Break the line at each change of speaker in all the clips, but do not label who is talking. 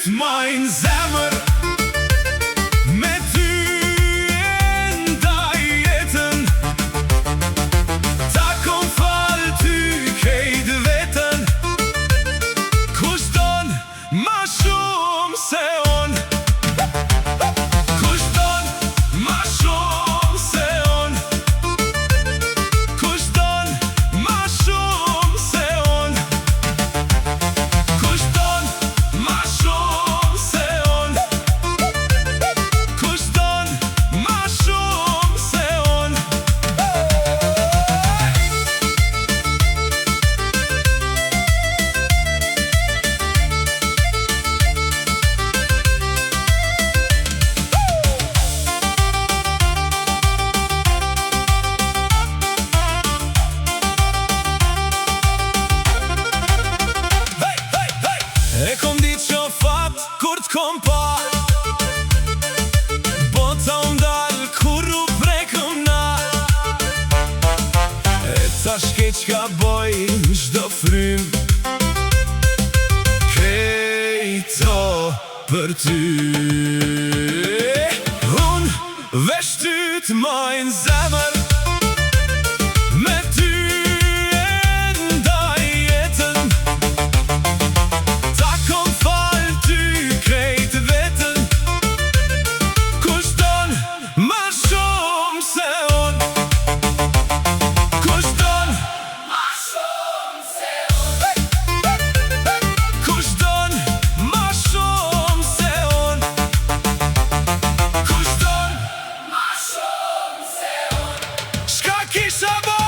t'majnë zemër. Me ty e ndaj jetën, ta kom falë ty kejt vetën. Kush don ma shumë se on, kush don ma shumë se on, kush don ma shumë se on, kush don ma shumë se on, kush don ma shumë se on. E kom dit që fat kur t'kom pa, bota ndal kur u prekëm na. E tash keq ka boj çdo frym, krejto për ty. Unë veç ty t'majnë zemër, me ty e ndaj jetën. Ta kom falë ty krejt vetën. Kush don ma shumë se on, kush don ma shumë se on, kush don ma shumë se on, kush don ma shumë se on. Shka kisha bo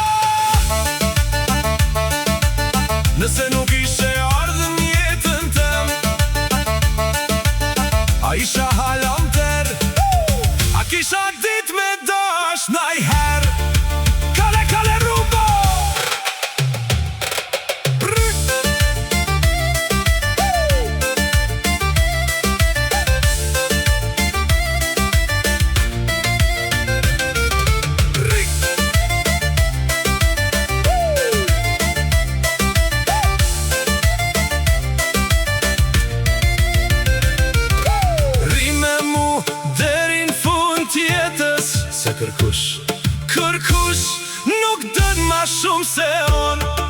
nëse nuk ishe ardhën jetën tem? A isha halon ter, a kisha dit me dash najher? Kale, kale rumbo! Rime mu derin fund tjetës, se kërkush nuk dën ma shumë se on.